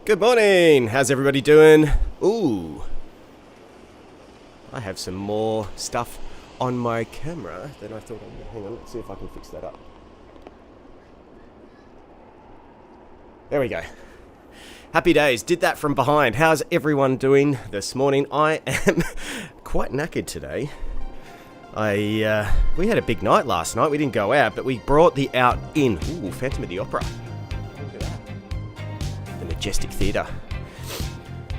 Good morning. How's everybody doing? Ooh. I have some more stuff on my camera than I thought I would. Hang on, let's see if I can fix that up. There we go. Happy days. Did that from behind. How's everyone doing this morning? I am quite knackered today. We had a big night last night. We didn't go out, but we brought the out in. Ooh, Phantom of the Opera. Look at that. The Majestic Theatre.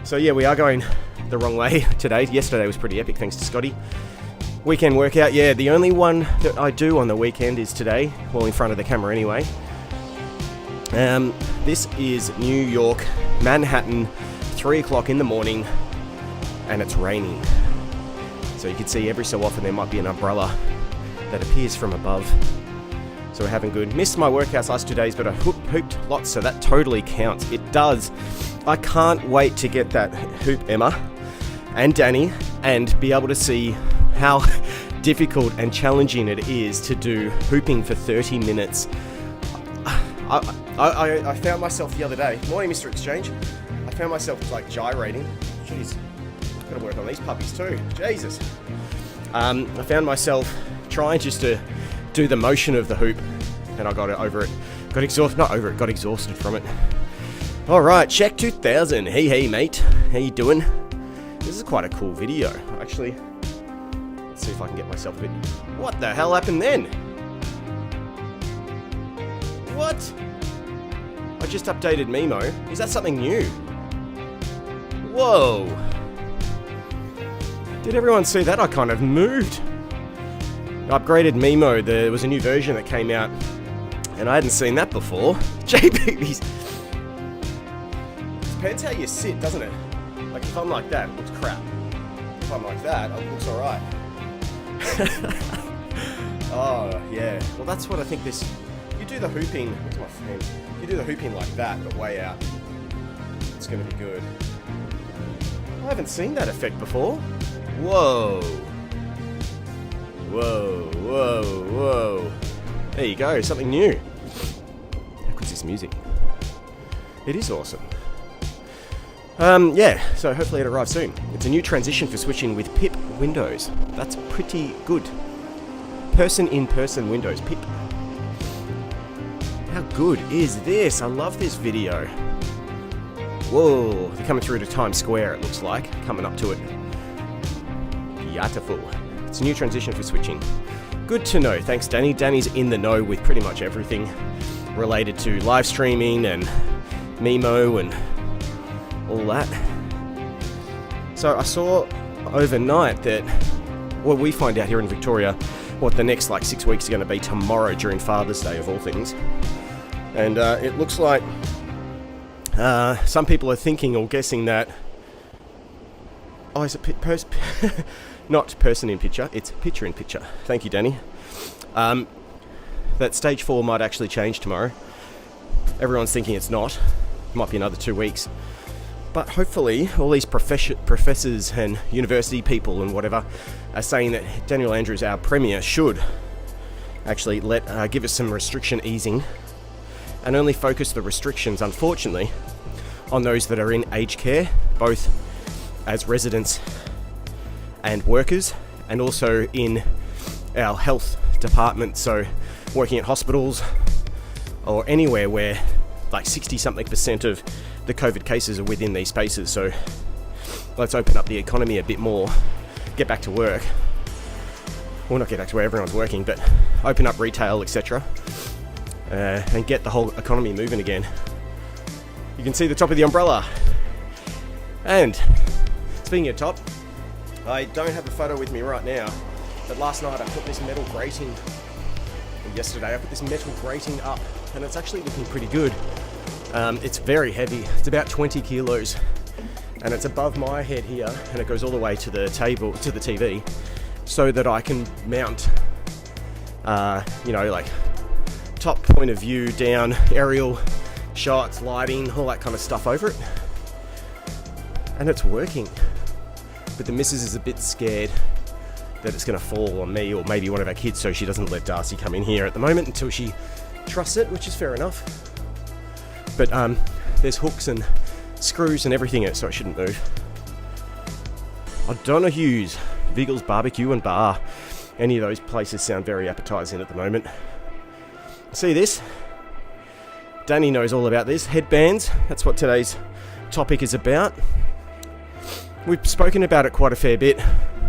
So yeah, we are going the wrong way today. Yesterday was pretty epic, thanks to Scotty. Weekend workout, yeah. The only one that I do on the weekend is today. Well, in front of the camera anyway. This is New York, Manhattan, 3 o'clock in the morning, and it's raining. So you can see every so often there might be an umbrella that appears from above. So we're having good. Missed my workouts last 2 days, but I hooped lots, so that totally counts. It does. I can't wait to get that hoop, Emma and Danny, and be able to see how difficult and challenging it is to do hooping for 30 minutes. I found myself the other day. Morning, Mr. Exchange. I found myself like gyrating. Jeez, gotta work on these puppies too. Jesus. I found myself trying just to do the motion of the hoop, and I got over it. Got exhausted from it. All right, check 2000. Hey, mate. How you doing? This is quite a cool video. Actually, let's see if I can get myself a bit. What the hell happened then? What? I just updated Mimo. Is that something new? Whoa. Did everyone see that? I kind of moved. I upgraded Mimo. There was a new version that came out, and I hadn't seen that before. JB's. Depends how you sit, doesn't it? Like if I'm like that, it looks crap. If I'm like that, it looks alright. Oh, yeah. Well, that's what I think this... You do the hooping... What's my friend? You do the hooping like that, but way out. It's going to be good. I haven't seen that effect before. Whoa. Whoa. There you go, something new. How good's this music? It is awesome. Yeah, so hopefully it arrives soon. It's a new transition for switching with PIP Windows. That's pretty good. Person-in-person Windows, PIP. How good is this? I love this video. Whoa, they're coming through to Times Square, it looks like. Coming up to it. Beautiful. It's a new transition for switching. Good to know. Thanks, Danny. Danny's in the know with pretty much everything related to live streaming and Mimo and all that. So I saw overnight that, well, we find out here in Victoria what the next 6 weeks are going to be tomorrow during Father's Day of all things. And it looks like some people are thinking or guessing that, is it not person in picture, it's picture in picture. Thank you, Danny. That stage 4 might actually change tomorrow. Everyone's thinking it's not. It might be another 2 weeks. But hopefully all these professors and university people and whatever are saying that Daniel Andrews, our Premier, should actually give us some restriction easing and only focus the restrictions, unfortunately, on those that are in aged care, both as residents and workers, and also in our health department, so working at hospitals or anywhere where 60-something% of the COVID cases are within these spaces. So let's open up the economy a bit more, get back to work. Well, not get back to where everyone's working, but open up retail, etc. And get the whole economy moving again. You can see the top of the umbrella. And speaking of top, I don't have a photo with me right now, but last night I put this metal grating, yesterday I put this metal grating up, and it's actually looking pretty good. It's very heavy. It's about 20 kilos, and it's above my head here, and it goes all the way to the table, to the TV, so that I can mount, top point of view down, aerial shots, lighting, all that kind of stuff over it. And it's working. But the missus is a bit scared that it's going to fall on me or maybe one of our kids, so she doesn't let Darcy come in here at the moment until she trusts it, which is fair enough. But there's hooks and screws and everything in it, so it shouldn't move. O'Donoghue's, Viggles Barbecue and Bar. Any of those places sound very appetizing at the moment. See this? Danny knows all about this. Headbands, that's what today's topic is about. We've spoken about it quite a fair bit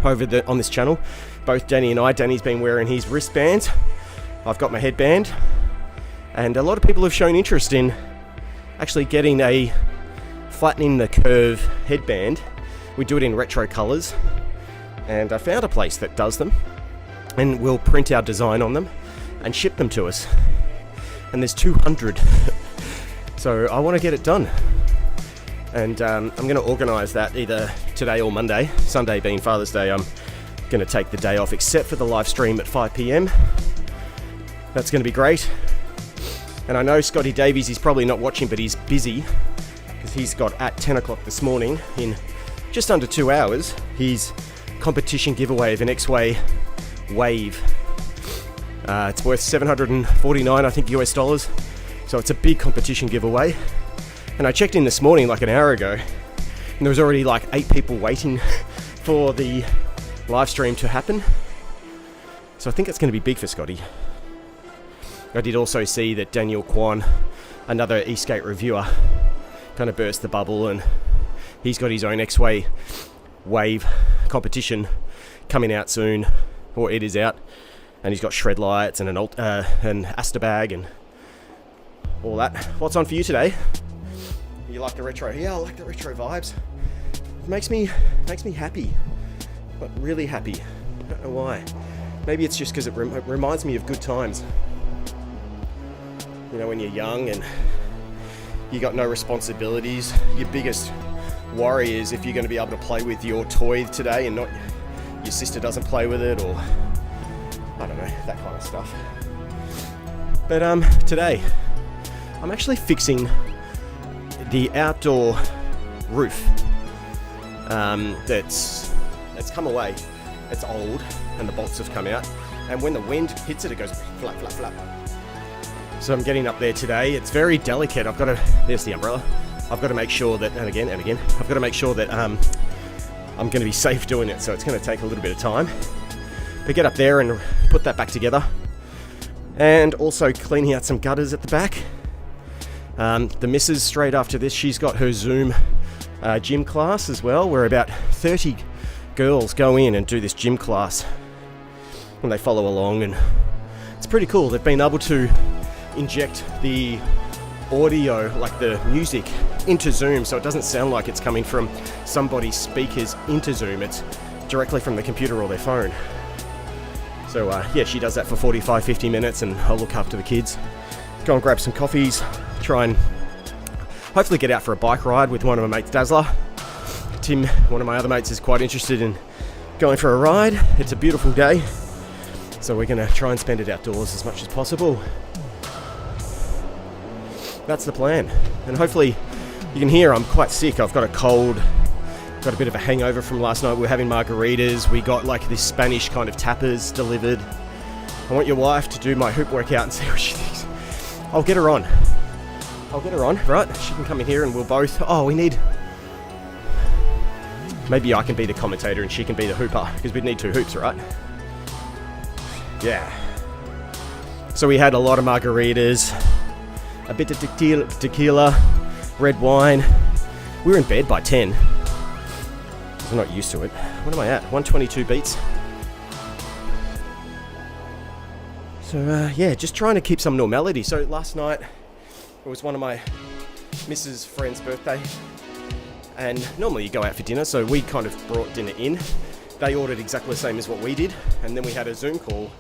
on this channel. Both Danny and I. Danny's been wearing his wristbands. I've got my headband. And a lot of people have shown interest in actually getting a flattening the curve headband. We do it in retro colours. And I found a place that does them. And we'll print our design on them and ship them to us. And there's 200. So I want to get it done. And I'm going to organise that either today or Monday. Sunday being Father's Day, I'm going to take the day off, except for the live stream at 5 p.m. That's going to be great. And I know Scotty Davies is probably not watching, but he's busy because he's got at 10 o'clock this morning, in just under 2 hours, his competition giveaway of an X-Way Wave. It's worth $749, I think, US dollars. So it's a big competition giveaway. And I checked in this morning like an hour ago, and there was already like 8 people waiting for the live stream to happen. So I think it's going to be big for Scotty. I did also see that Daniel Kwan, another Eastgate reviewer, kind of burst the bubble, and he's got his own X-Way Wave competition coming out soon, or it is out. And he's got shred lights and an Asta bag and all that. What's on for you today? You like the retro? Yeah, I like the retro vibes. It makes me happy, but really happy. I don't know why. Maybe it's just because it reminds me of good times. You know, when you're young and you got no responsibilities. Your biggest worry is if you're going to be able to play with your toy today and not your sister doesn't play with it, or I don't know, that kind of stuff. But today I'm actually fixing the outdoor roof that's come away. It's old and the bolts have come out, and when the wind hits it, it goes flap, flap, flap. So I'm getting up there today. It's very delicate. There's the umbrella. I've got to make sure that, and again, I've got to make sure that I'm going to be safe doing it, so it's going to take a little bit of time. But get up there and put that back together. And also cleaning out some gutters at the back. The missus, straight after this, she's got her Zoom gym class as well, where about 30 girls go in and do this gym class. And they follow along, and it's pretty cool. They've been able to inject the audio, like the music, into Zoom, so it doesn't sound like it's coming from somebody's speakers into Zoom. It's directly from the computer or their phone. So yeah, she does that for 45-50 minutes, and I'll look after the kids, go and grab some coffees, try and hopefully get out for a bike ride with one of my mates, Dazzler. Tim, one of my other mates, is quite interested in going for a ride. It's a beautiful day, so we're going to try and spend it outdoors as much as possible. That's the plan. And hopefully you can hear I'm quite sick. I've got a cold, got a bit of a hangover from last night. We were having margaritas. We got like this Spanish kind of tapas delivered. I want your wife to do my hoop workout and see what she thinks. I'll get her on, right? She can come in here and we'll both, maybe I can be the commentator and she can be the hooper, because we'd need 2 hoops, right? Yeah. So we had a lot of margaritas, a bit of tequila, red wine. We were in bed by 10. I'm not used to it. What am I at? 122 beats. So yeah, just trying to keep some normality. So last night it was one of my missus' friend's birthday, and normally you go out for dinner, so we kind of brought dinner in. They ordered exactly the same as what we did, and then we had a Zoom call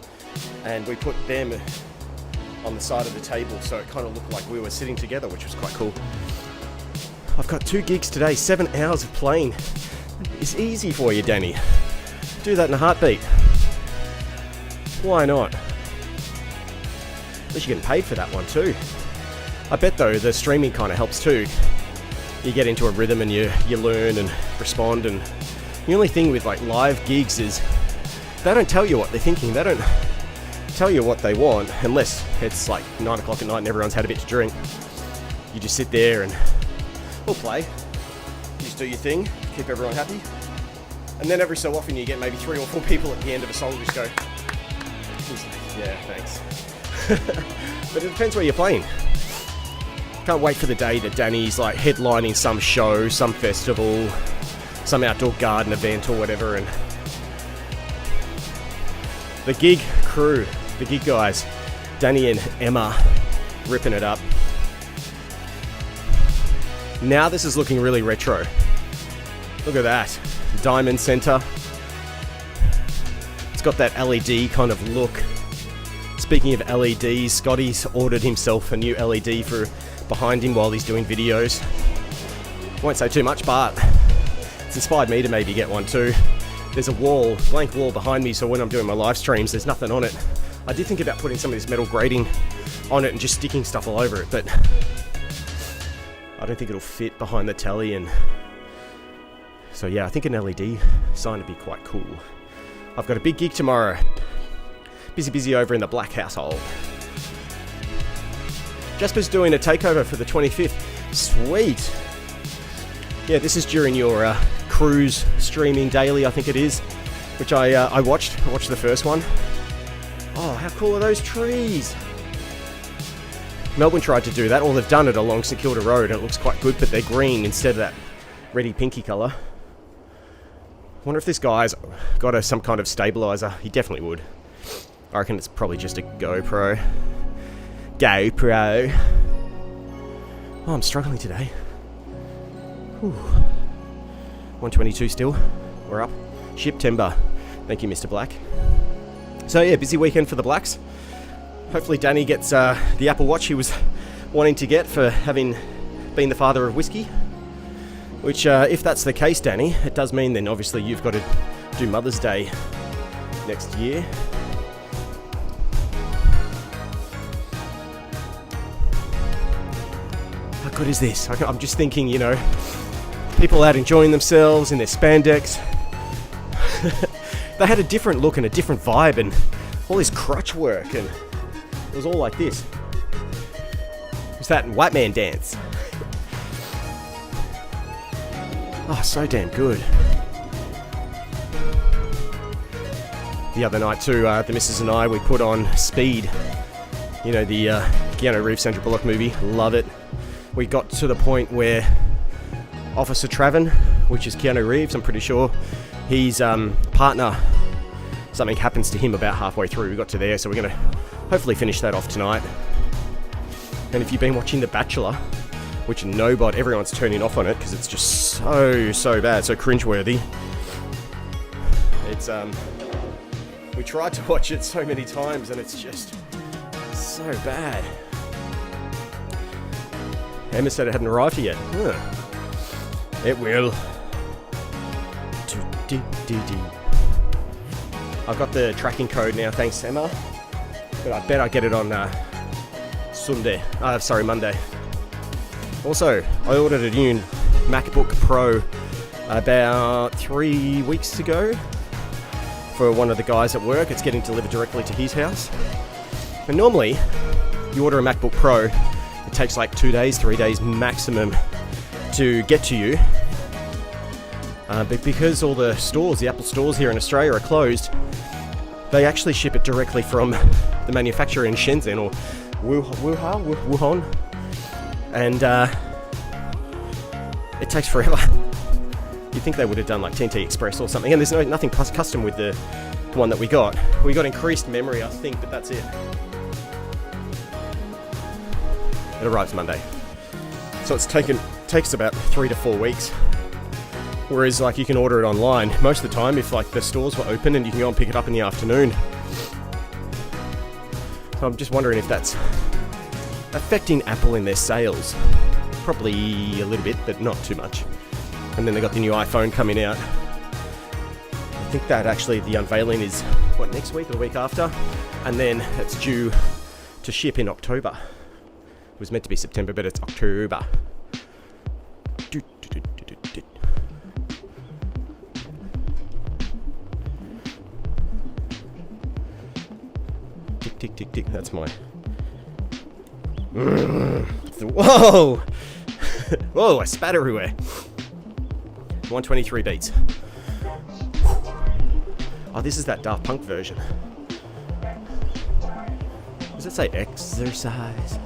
and we put them on the side of the table, so it kind of looked like we were sitting together, which was quite cool. I've got 2 gigs today, 7 hours of playing. It's easy for you, Danny. Do that in a heartbeat. Why not? At least you're getting paid for that one too. I bet though the streaming kind of helps too. You get into a rhythm and you learn and respond, and the only thing with like live gigs is they don't tell you what they're thinking. They don't tell you what they want unless it's like 9 o'clock at night and everyone's had a bit to drink. You just sit there and we'll play. just do your thing, keep everyone happy. And then every so often you get maybe 3 or 4 people at the end of a song who just go, yeah, thanks. But it depends where you're playing. Can't wait for the day that Danny's like headlining some show, some festival, some outdoor garden event or whatever, and the gig crew, the gig guys, Danny and Emma ripping it up. Now this is looking really retro. Look at that. Diamond center. It's got that LED kind of look. Speaking of LEDs, Scotty's ordered himself a new LED for behind him while he's doing videos. Won't say too much, but it's inspired me to maybe get one too. There's a wall, blank wall behind me, so when I'm doing my live streams, there's nothing on it. I did think about putting some of this metal grating on it and just sticking stuff all over it, but I don't think it'll fit behind the telly, and so yeah, I think an LED sign would be quite cool. I've got a big gig tomorrow. Busy over in the Black household. Jasper's doing a takeover for the 25th. Sweet. Yeah, this is during your cruise streaming daily, I think it is, which I watched. I watched the first one. Oh, how cool are those trees? Melbourne tried to do that, or they've done it along St Kilda Road, and it looks quite good, but they're green instead of that reddy pinky colour. Wonder if this guy's got some kind of stabiliser. He definitely would. I reckon it's probably just a GoPro. GoPro. Oh, I'm struggling today. Whew. 122 still. We're up. September. Thank you, Mr. Black. So yeah, busy weekend for the Blacks. Hopefully Danny gets the Apple Watch he was wanting to get for having been the father of whiskey. Which, if that's the case, Danny, it does mean then obviously you've got to do Mother's Day next year. How good is this? I'm just thinking, you know, people out enjoying themselves in their spandex. They had a different look and a different vibe, and all this crutch work, and it was all like this. It was that white man dance. Oh, so damn good. The other night too, the missus and I, we put on Speed. You know, the Keanu Reeves, Sandra Bullock movie. Love it. We got to the point where Officer Traven, which is Keanu Reeves, I'm pretty sure, his partner, something happens to him about halfway through. We got to there, so we're going to hopefully finish that off tonight. And if you've been watching The Bachelor, which everyone's turning off on it because it's just so bad, so cringeworthy. It's we tried to watch it so many times and it's just so bad. Emma said it hadn't arrived yet. It will. I've got the tracking code now, thanks Emma. But I bet I get it on Monday. Also, I ordered a new MacBook Pro about 3 weeks ago for one of the guys at work. It's getting delivered directly to his house. And normally, you order a MacBook Pro, it takes like 2 days, 3 days maximum to get to you. But because all the stores, the Apple stores here in Australia are closed, they actually ship it directly from the manufacturer in Shenzhen or Wuhan. And it takes forever. You'd think they would have done like TNT Express or something, and there's nothing custom with the one that we got. We got increased memory, I think, but that's it. It arrives Monday. So it's takes about 3 to 4 weeks. Whereas like you can order it online most of the time if like the stores were open and you can go and pick it up in the afternoon. So I'm just wondering if that's affecting Apple in their sales. Probably a little bit, but not too much. And then they got the new iPhone coming out. I think that actually the unveiling is next week or the week after, and then it's due to ship in October. It was meant to be September, but it's October. Tick, tick, tick, tick. That's my... Whoa! Whoa, I spat everywhere. 123 beats. Oh, this is that Daft Punk version. Does it say exercise?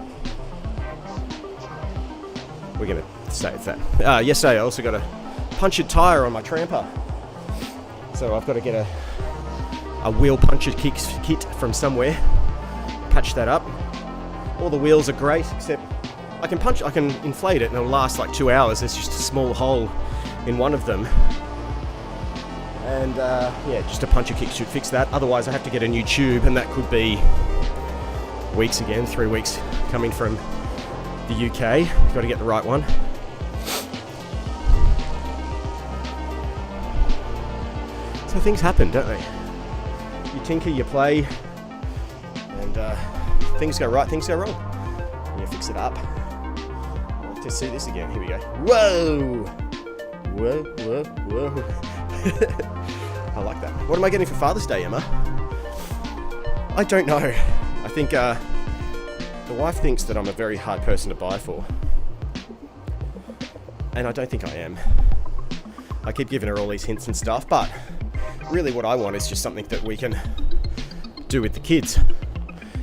We're going to say it's that. Yesterday I also got a punctured tyre on my tramper. So I've got to get a wheel puncture kit from somewhere. Patch that up. All the wheels are great, except I can inflate it and it'll last like 2 hours. There's just a small hole in one of them. And yeah, just a puncture kit should fix that. Otherwise I have to get a new tube, and that could be weeks again, 3 weeks coming from the UK. Got to get the right one. So things happen, don't they? You tinker, you play, and things go right, things go wrong. And you fix it up. Let's see this again. Here we go. Whoa! Whoa, whoa, whoa. I like that. What am I getting for Father's Day, Emma? I don't know. I think the wife thinks that I'm a very hard person to buy for. And I don't think I am. I keep giving her all these hints and stuff, but really what I want is just something that we can do with the kids.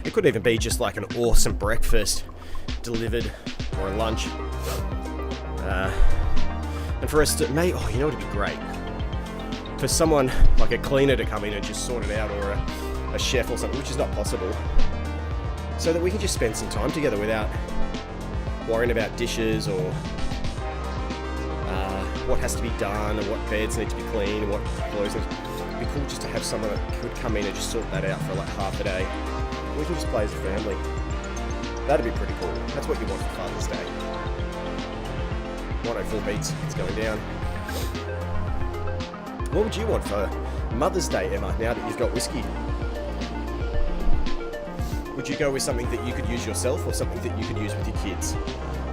It could even be just like an awesome breakfast delivered, or a lunch. And for us to, you know what would be great? For someone like a cleaner to come in and just sort it out, or a chef or something, which is not possible. So that we can just spend some time together without worrying about dishes or what has to be done, and what beds need to be cleaned, and what clothes need. It'd be cool just to have someone that could come in and just sort that out for like half a day. We can just play as a family. That'd be pretty cool. That's what you want for Father's Day. 104 beats, it's going down. What would you want for Mother's Day, Emma, now that you've got whiskey? Would you go with something that you could use yourself, or something that you could use with your kids?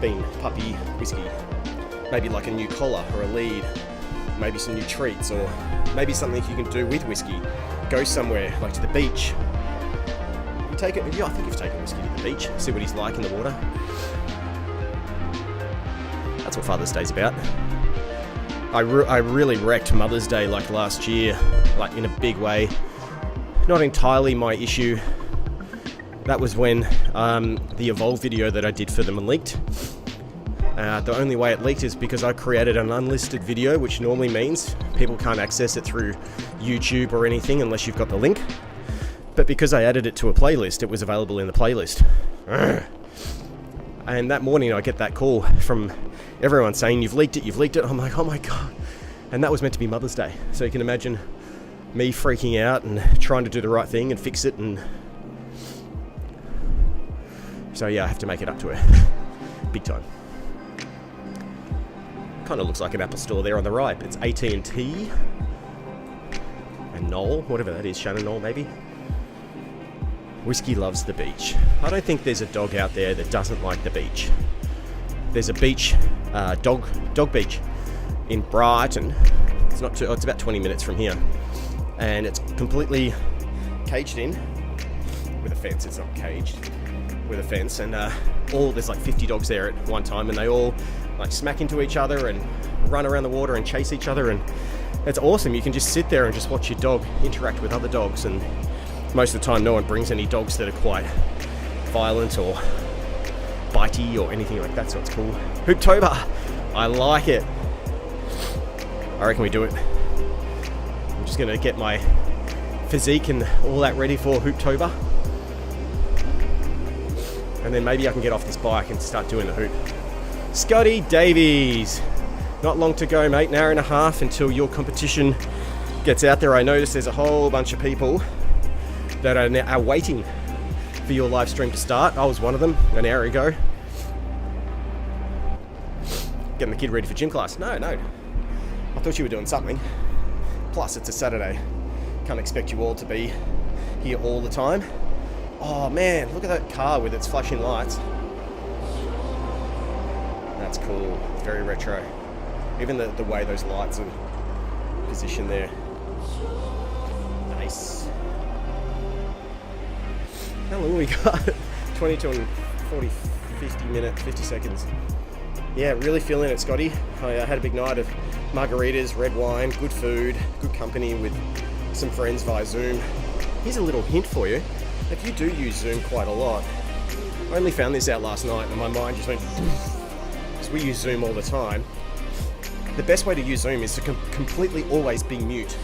Bean, puppy, whiskey. Maybe like a new collar or a lead. Maybe some new treats, or maybe something you can do with whiskey. Go somewhere, like to the beach. You take it. Yeah, I think you've taken whiskey to the beach. See what he's like in the water. That's what Father's Day's about. I really wrecked Mother's Day like last year, like in a big way. Not entirely my issue. That was when the Evolve video that I did for them leaked. The only way it leaked is because I created an unlisted video, which normally means people can't access it through YouTube or anything unless you've got the link. But because I added it to a playlist, it was available in the playlist. And that morning I get that call from everyone saying, you've leaked it. I'm like, oh my God. And that was meant to be Mother's Day. So you can imagine me freaking out and trying to do the right thing and fix it. And so yeah, I have to make it up to her. Big time. Kind of looks like an Apple store there on the right. It's AT&T and Knoll, whatever that is, Shannon Knoll maybe. Whiskey loves the beach. I don't think there's a dog out there that doesn't like the beach. There's a beach, dog beach in Brighton. It's not too, it's about 20 minutes from here, and it's completely caged in with a fence. It's not caged with a fence, and there's like 50 dogs there at one time, and they all like smack into each other and run around the water and chase each other, and it's awesome. You can just sit there and just watch your dog interact with other dogs, and most of the time no one brings any dogs that are quite violent or bitey or anything like that, so it's cool. Hooptober, I like it. I reckon we do it. I'm just gonna get my physique and all that ready for Hooptober, and then maybe I can get off this bike and start doing the hoop. Scotty Davies, not long to go, mate. An hour and a half until your competition gets out there. I noticed there's a whole bunch of people that are waiting for your live stream to start. I was one of them an hour ago. Getting the kid ready for gym class. No. I thought you were doing something. Plus, it's a Saturday. Can't expect you all to be here all the time. Oh man, look at that car with its flashing lights. That's cool. It's very retro. Even the way those lights are positioned there. Nice. How long have we got? 22 and 50 seconds. Yeah, really feeling it, Scotty. I had a big night of margaritas, red wine, good food, good company with some friends via Zoom. Here's a little hint for you. If you do use Zoom quite a lot, I only found this out last night and my mind just went, because we use Zoom all the time. The best way to use Zoom is to completely always be mute,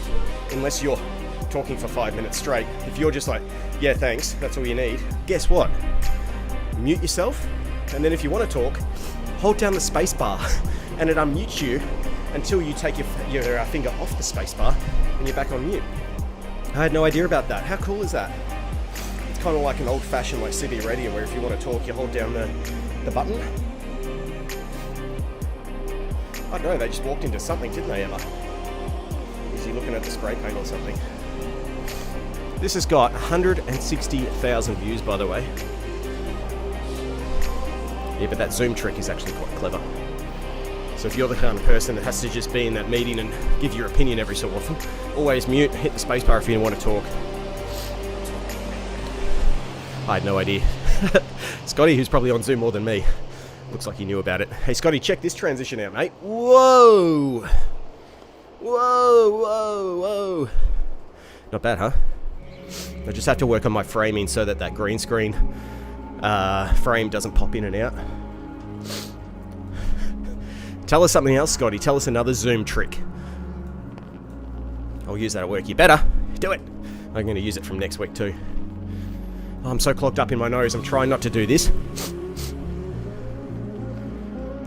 unless you're talking for 5 minutes straight. If you're just like, yeah, thanks, that's all you need, guess what? Mute yourself, and then if you want to talk, hold down the space bar and it unmutes you until you take your finger off the space bar and you're back on mute. I had no idea about that. How cool is that? It's kind of like an old-fashioned like CB radio where if you want to talk, you hold down the button. I don't know, they just walked into something, didn't they, Emma? Is he looking at the spray paint or something? This has got 160,000 views, by the way. Yeah, but that Zoom trick is actually quite clever. So if you're the kind of person that has to just be in that meeting and give your opinion every so often, always mute, hit the spacebar if you want to talk. I had no idea. Scotty, who's probably on Zoom more than me, looks like he knew about it. Hey Scotty, check this transition out, mate. Whoa! Whoa, whoa, whoa. Not bad, huh? I just have to work on my framing so that green screen frame doesn't pop in and out. Tell us something else, Scotty. Tell us another Zoom trick. I'll use that at work. You better do it. I'm going to use it from next week too. Oh, I'm so clogged up in my nose. I'm trying not to do this.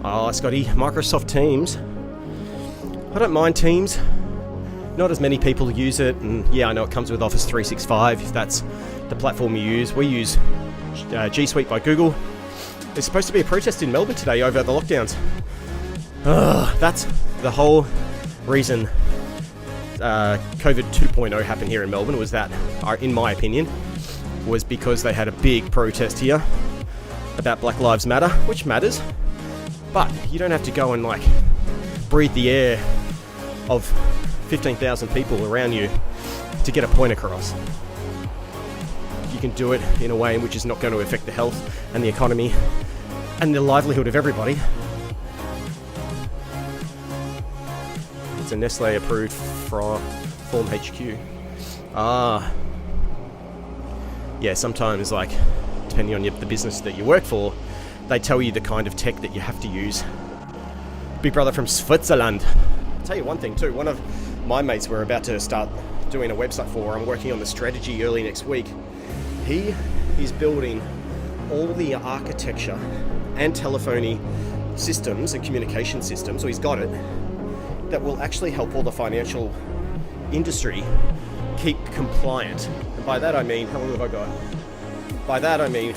Oh, Scotty, Microsoft Teams. I don't mind Teams. Not as many people use it, and yeah, I know it comes with Office 365 if that's the platform you use. We use G Suite by Google. There's supposed to be a protest in Melbourne today over the lockdowns. That's the whole reason COVID 2.0 happened here in Melbourne, was that, in my opinion, was because they had a big protest here about Black Lives Matter, which matters, but you don't have to go and like breathe the air of 15,000 people around you to get a point across. You can do it in a way in which is not going to affect the health and the economy and the livelihood of everybody. It's a Nestle approved Form HQ. Yeah, sometimes, like, depending on the business that you work for, they tell you the kind of tech that you have to use. Big brother from Switzerland. I'll tell you one thing too, one of my mates we're about to start doing a website for, I'm working on the strategy early next week. He is building all the architecture and telephony systems and communication systems, or he's got it, that will actually help all the financial industry keep compliant. And by that I mean, how long have I got? By that I mean,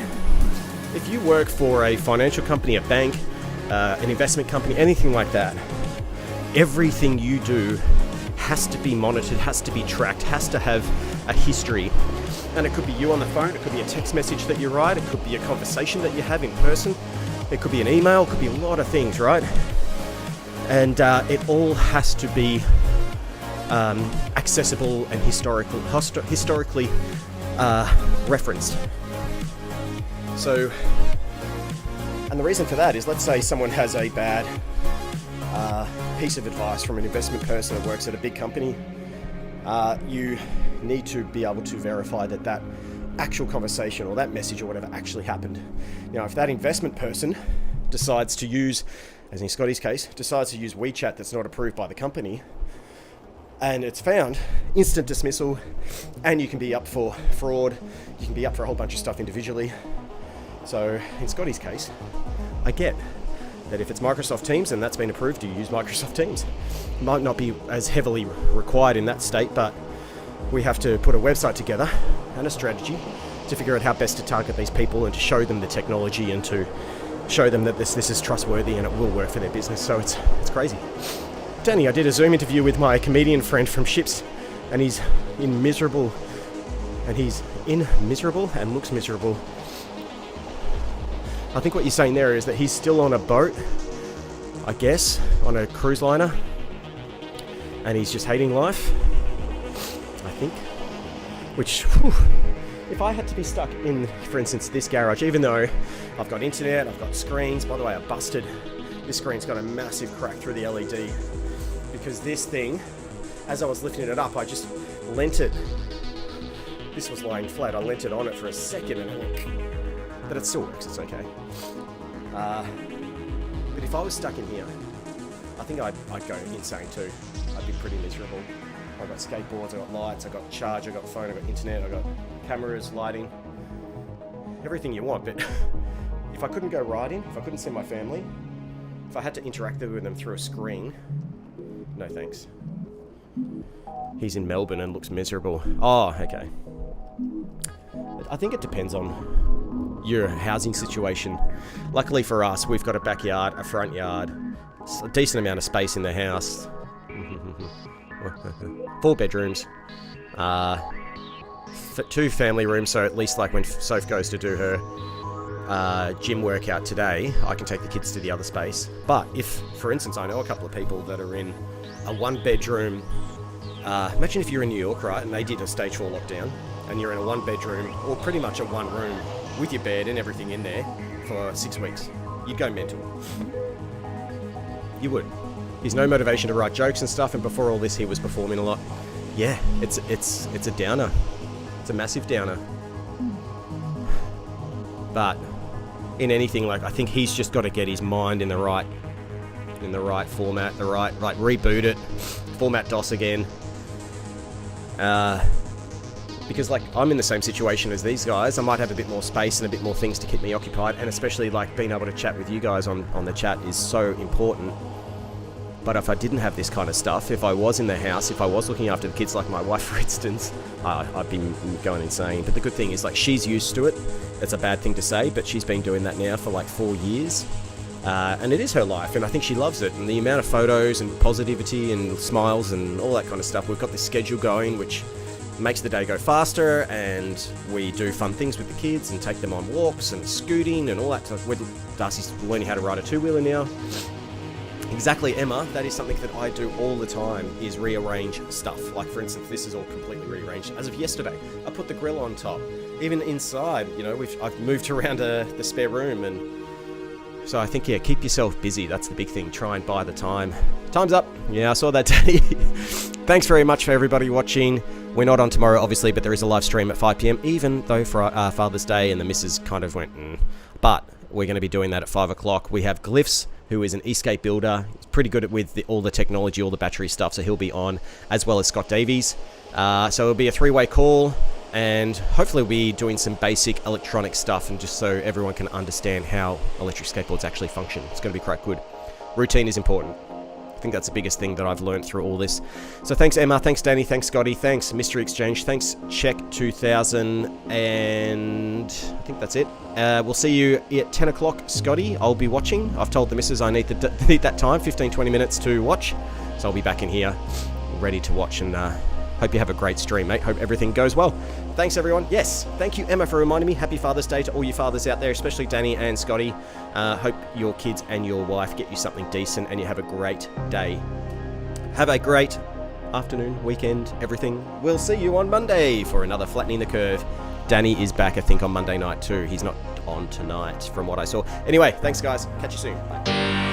if you work for a financial company, a bank, an investment company, anything like that, everything you do has to be monitored, has to be tracked, has to have a history. And it could be you on the phone, it could be a text message that you write, it could be a conversation that you have in person, it could be an email, it could be a lot of things, right? And it all has to be accessible and historically referenced. So, and the reason for that is, let's say someone has a bad piece of advice from an investment person that works at a big company. You need to be able to verify that that actual conversation or that message or whatever actually happened. Now, if that investment person decides to use, as in Scotty's case, decides to use WeChat that's not approved by the company, and it's found, instant dismissal, and you can be up for fraud, you can be up for a whole bunch of stuff individually. So in Scotty's case, I get that if it's Microsoft Teams and that's been approved, you use Microsoft Teams. It might not be as heavily required in that state, but we have to put a website together and a strategy to figure out how best to target these people and to show them the technology and to show them that this is trustworthy and it will work for their business. So it's crazy. Danny, I did a Zoom interview with my comedian friend from Ships, and he's miserable and looks miserable. I think what you're saying there is that he's still on a boat, I guess, on a cruise liner, and he's just hating life, I think. Which, whew, if I had to be stuck in, for instance, this garage, even though I've got internet, I've got screens, by the way, I busted This screen's got a massive crack through the LED because this thing, as I was lifting it up, I just leant it. This was lying flat. I leant it on it for a second and it went, but it still works. It's okay. But if I was stuck in here, I think I'd go insane too. I'd be pretty miserable. I've got skateboards, I've got lights, I've got charger, I've got phone, I've got internet, I've got cameras, lighting, everything you want. But if I couldn't go riding, if I couldn't see my family, if I had to interact with them through a screen, no thanks. He's in Melbourne and looks miserable. Oh, okay. I think it depends on your housing situation. Luckily for us, we've got a backyard, a front yard, a decent amount of space in the house. 4 bedrooms, 2 family rooms, so at least like when Soph goes to do her gym workout today, I can take the kids to the other space. But if, for instance, I know a couple of people that are in a 1-bedroom, imagine if you're in New York, right, and they did a stage 4 lockdown, and you're in a 1-bedroom, or pretty much a 1 room, with your bed and everything in there for 6 weeks. You'd go mental. You would. He's no motivation to write jokes and stuff, and before all this he was performing a lot. Yeah, it's a downer. It's a massive downer. But in anything, like, I think he's just got to get his mind in the right format, like reboot it, format DOS again. Because like I'm in the same situation as these guys. I might have a bit more space and a bit more things to keep me occupied, and especially like being able to chat with you guys on the chat is so important. But if I didn't have this kind of stuff, if I was in the house, if I was looking after the kids like my wife, for instance, I'd be going insane. But the good thing is, like, she's used to it. It's a bad thing to say, but she's been doing that now for like 4 years. And it is her life, and I think she loves it. And the amount of photos and positivity and smiles and all that kind of stuff. We've got this schedule going, which makes the day go faster, and we do fun things with the kids and take them on walks and scooting and all that stuff. Darcy's learning how to ride a 2-wheeler now. Exactly, Emma, that is something that I do all the time, is rearrange stuff. Like, for instance, this is all completely rearranged. As of yesterday, I put the grill on top. Even inside, you know, I've moved around the spare room, and so I think, yeah, keep yourself busy. That's the big thing. Try and buy the time. Time's up. Yeah, I saw that, Daddy. Thanks very much for everybody watching. We're not on tomorrow, obviously, but there is a live stream at 5 p.m, even though for Father's Day, and the missus kind of went, But we're going to be doing that at 5 o'clock. We have Glyphs, who is an Eastgate builder. He's pretty good with all the technology, all the battery stuff, so he'll be on, as well as Scott Davies. So it'll be a 3-way call, and hopefully we'll be doing some basic electronic stuff, and just so everyone can understand how electric skateboards actually function. It's going to be quite good. Routine is important. I think that's the biggest thing that I've learned through all this. So thanks, Emma. Thanks, Danny. Thanks, Scotty. Thanks, Mystery Exchange. Thanks, Check 2000. And I think that's it. We'll see you at 10 o'clock, Scotty. I'll be watching. I've told the missus I need that time, 15-20 minutes to watch. So I'll be back in here ready to watch, and hope you have a great stream, mate. Hope everything goes well. Thanks, everyone. Yes, thank you, Emma, for reminding me. Happy Father's Day to all you fathers out there, especially Danny and Scotty. Hope your kids and your wife get you something decent and you have a great day. Have a great afternoon, weekend, everything. We'll see you on Monday for another Flattening the Curve. Danny is back, I think, on Monday night too. He's not on tonight, from what I saw. Anyway, thanks, guys. Catch you soon. Bye.